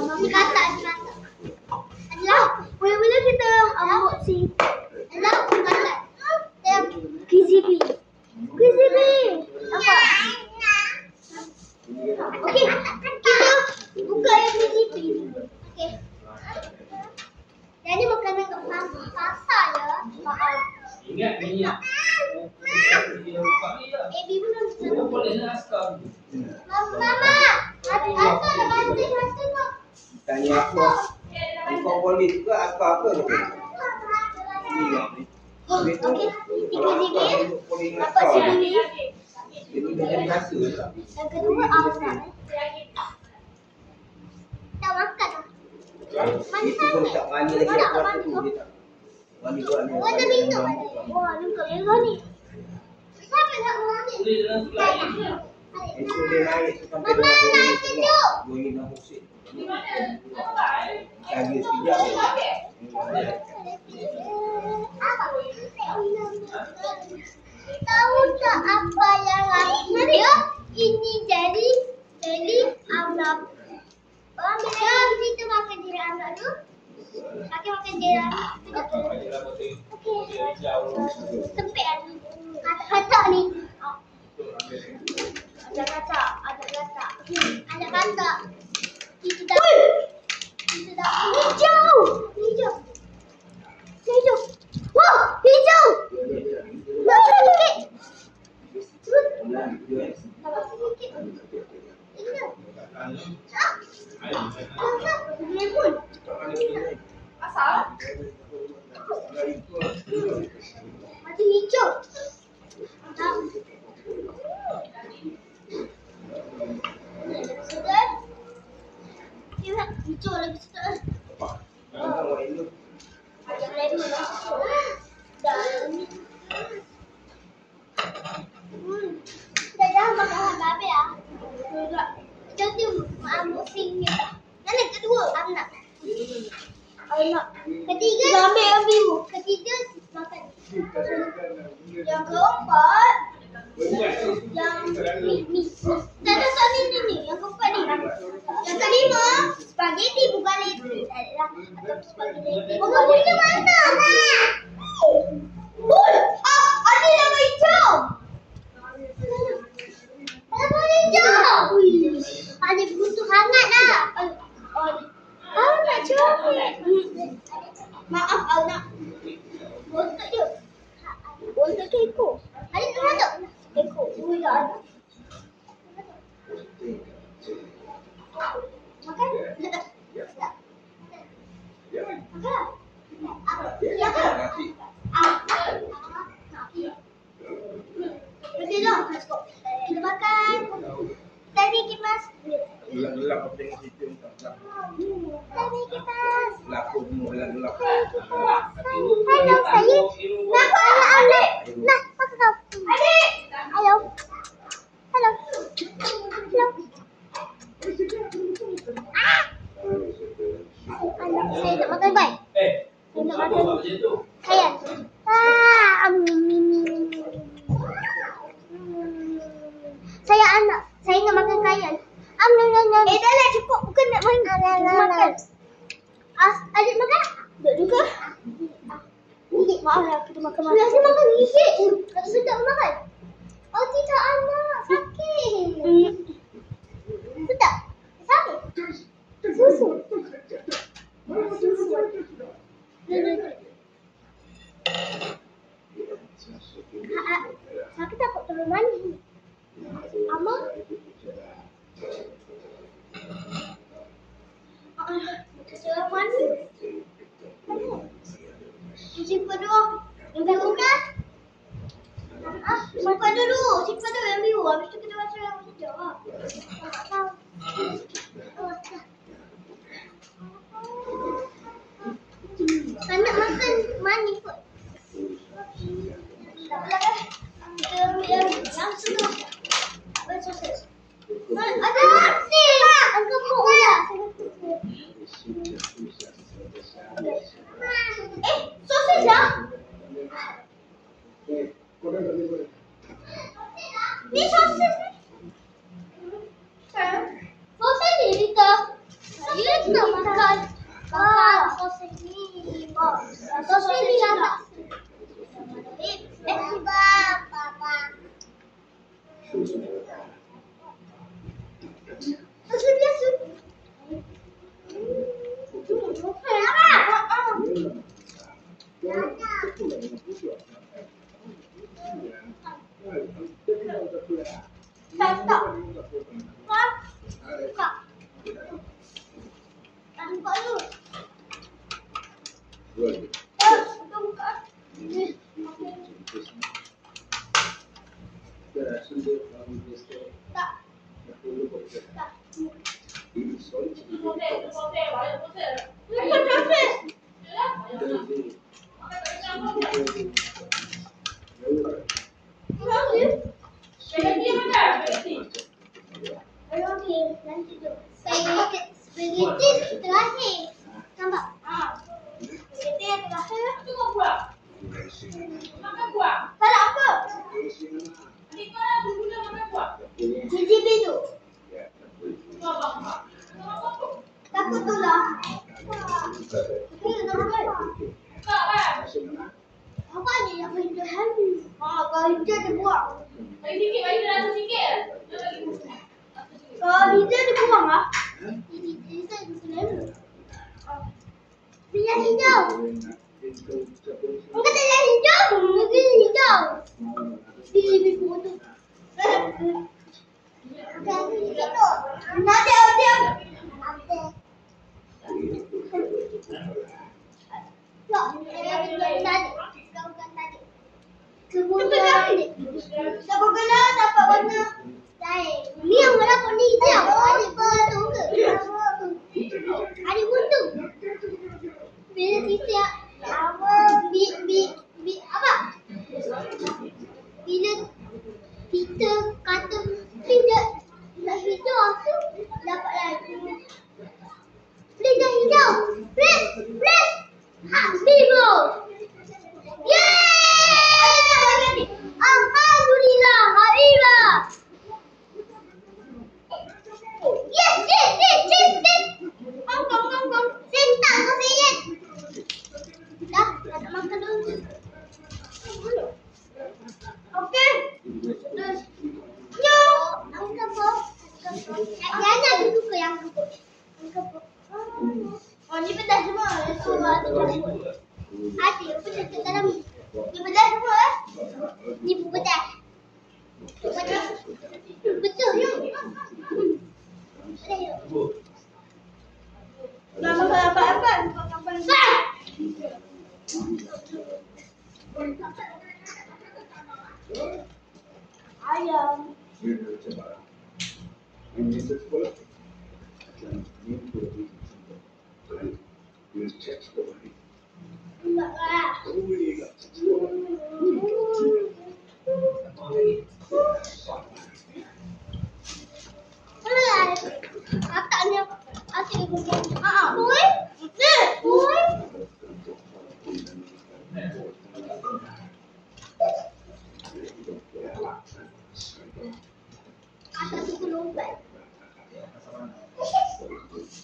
Mami kata. Adalah, mula-mula kita unboxing. Adalah, kata. KZB. Apa? Okey, kita buka yang KZB. Okey. Jadi makanan kat pasar ya. Mahal. Ingat ni. Baby belum Oh, boleh nak askar. Mama, ada banting kok. Tanya aku, kau boleh juga apa tu? Okey, sikit-sikit. Dapat sini. Itu dah jadi rasa. Yang kedua awak. Tak makan. Itu pun tak mani lagi apa tu dia tak. Mani buat ni. Warna minum. Wah, ni kau yang ni. Siapa nak ambil? Boleh dalam sebelah ni. Itu dia naik sampai 20 ini dah musik. Lagi sekejap. Tahu tak apa yang dia? Ini jadi amlap. Ambil kita makan diri amlap tu. Makan diri amlap. Okey. Sempit kan? Kata ni. Ada kata. Ada kata. Kita dah hijau. Wah, hijau. Sikit. Lemon. Asal? Mati hijau. Sedap. Tengok hijau lagi sedap. Ada lemon masuk. Dan dah makan habis ah. Enggak. Jadi unboxing ni. Mana kedua? Anak. Ketiga ambil. Ketiga makan. Yang keempat yang ni. Tak ada soal ni. Yang keempat ni. Yang kelima spaghetti bukan lagi. Spaghetti. Bukan punya mana? Ada yang hijau. Ada butuh hangat lah. Nak coklat. Maaf anak. Bontot dia. Bontot ke ekor? Ada tu tak? Ekor. Ya ada. Makan? Tak. Makan? Ya kan? Okey dah. Kita makan. Tadi kipas. Gelap-gelap apa tengok situ tak. Tadi kipas. Gelap-gelap. Hello, saya. Nak ambil. Nak, pakai kau. Adik. Hello. Anak saya nak makan baik. Saya nak makan. Saya. Saya anak. Saya nak makan kayan. Dah lah cukup. Bukan nak makan. Adik makan? Tak juga. Gigit. Maaf lah kita makan. Biasa makan gigit. Tak sedap makan. Oh tidak anak. Sakit. Sedap. Sakit. Susu. Sakit takut terlalu manis. Ama? Terlalu manis. Simpan dulu. Yang biru kan? Simpan dulu yang biru. Habis tu kita baca yang hijau. Tak tahu. Anak makan manis kot. Tak apalah kan? Kita ambil yang setengah. Apa sosis? Ada sosis! Angkat pok pula. Sosis lah. Ni sosis ni. Sosis ni Rita. Ya tak? biasa. Spaghetti terakhir. Nampak? Spaghetti yang terakhir. Tak ada apa? Gigi biru. Takut tu lah. Apa ni yang hijau habis? Kalau hijau dia buang. Kalau hijau dia buang lah. Minyak hijau. Enggak ada hijau. Mungkin hijau. Di buku tu. Nanti ada. Kemudian dapat warna lain. Ni yang warna kuning hijau. Ada betul ke? Ada buntu. Bila kita apa apa? Bila kita kata tidak hijau tu dapat lagi. Tidak hijau. Please. Biru. Yeay! Alhamdulillah, Haira. Yes. Kong. Sentak kau sayang. Dah, nak makan dulu. Okey. Terus. Yo, angkat pop. Yang ada suka yang angkat pop. Oh, ni pedas semua. Semua tu campur. Ada pedas kat dalam ni. Ni pedas semua eh. Ni pedas. Betul. Nak makan apa? Ayam. Enggak lah. Katanya asyik ngomong. Boy. Kata suku lompat.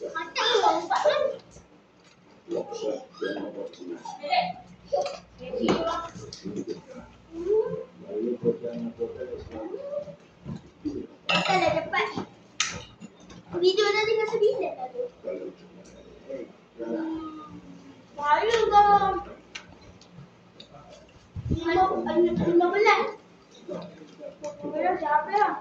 Kata lompat kan? Kita dah dapat. Video dah tinggal 9 dah tu. Malu kan? 15. Siapa ya?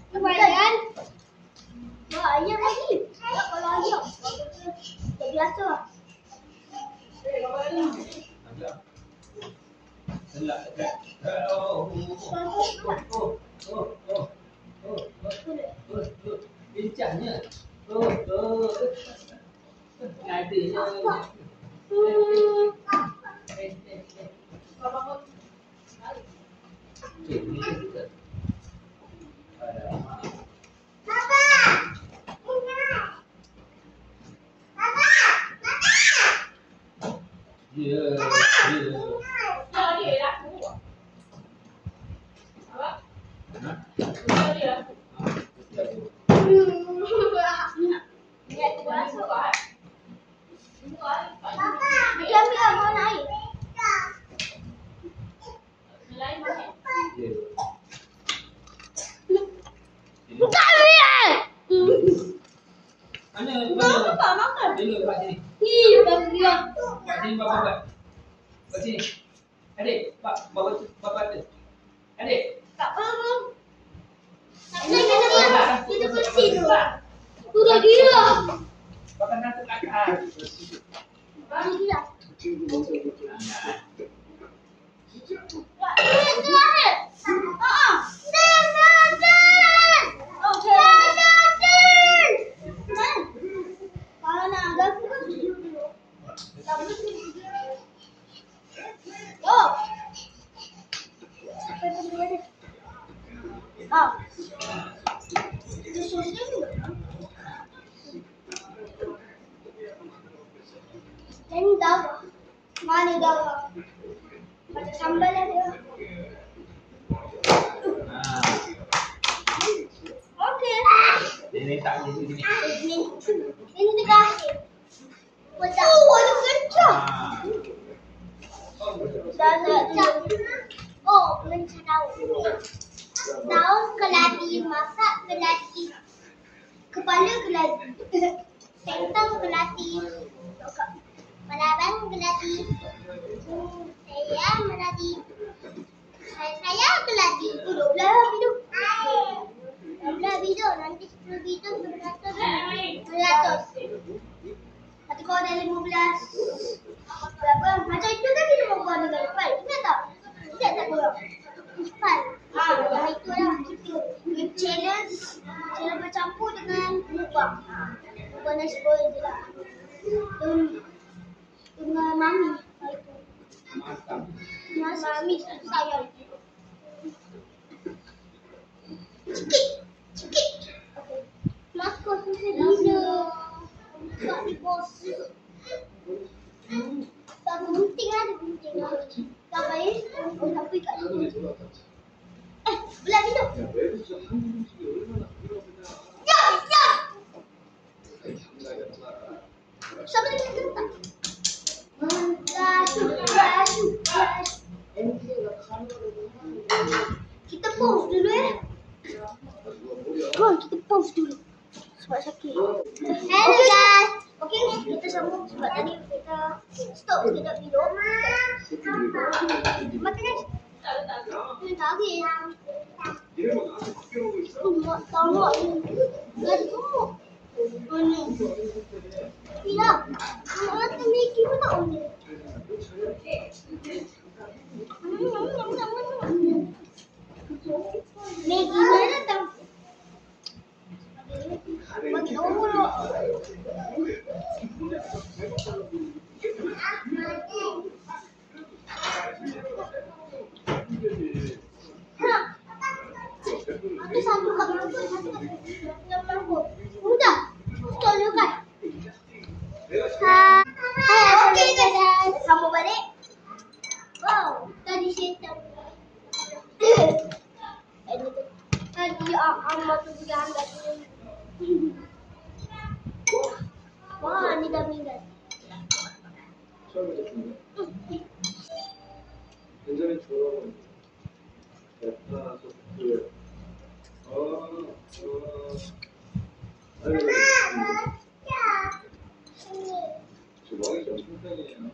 Kemudian ayam lagi. Kalau ayam tak biasa. Bincangnya. Ngadanya. Dia ambil lah bawa air. Buka air. Mana? Buka makan. Dulu kat sini. Ih, bagi dia. Kat sini bapak buat. Kat sini. Adik, bapak tu. Adik. Tak apa. Kita bersih tu. Udah gila. Bapak nak kat atas. Gila. Ini daun. Mana daun? Macam sambal ada. Okey. Ini tak di sini. Ini terakhir. Ada kencang. Dah. Oh, mencari daun. Daun keladi, masak keladi. Kepala keladi. Sentang keladi. Malabang keladi. Saya meladi. Saya keladi. 12 biduk. 12 biduk. Nanti 10 biduk 100. 100. Nanti kalau ada 15. Berapa? Macam itu kan dia mau buat dengan lepas. Ingat tak? Ingat tak korang? Lepas. Yang itu lah. With challenge. Challenge bercampur dengan mukbang. Mukbang nasi goreng je lah. Dengan mami. Mami sayang. Sikit. Okay. Masuk susah bila. Tak di bos. Tak gunting ada gunting. Tak baik. Oh, tapi kat sini. Belah hidup. Ya. Siapa yang kata? Kita pause dulu ya. Kita pause dulu. Sebab sakit. Hello guys. Okey, kita sambung sebab tadi kita stop sekejap video. Makan guys. Ini tak habis. Tolong. Gak gemuk. Mana? Tidak. Mata Maggie pun tak boleh. Maggie mana datang? Bagi orang. Ada satu kat mana? Satu kat mana? Udah. Tolong kan? Hai, okey guys. Sambung balik. Wow, tadi saya tahu. Tadi amat tu dia anda tu. Wah, ni dah meninggal. 굉장히 좋아. 하나, 둘. 주방이 좀 풍성이에요.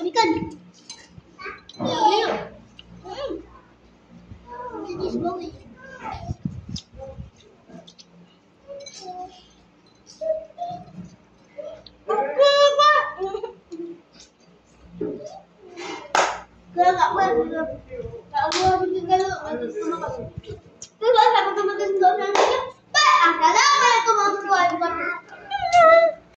Ikan. Jadi semua. Kalau tak boleh, tak boleh kalau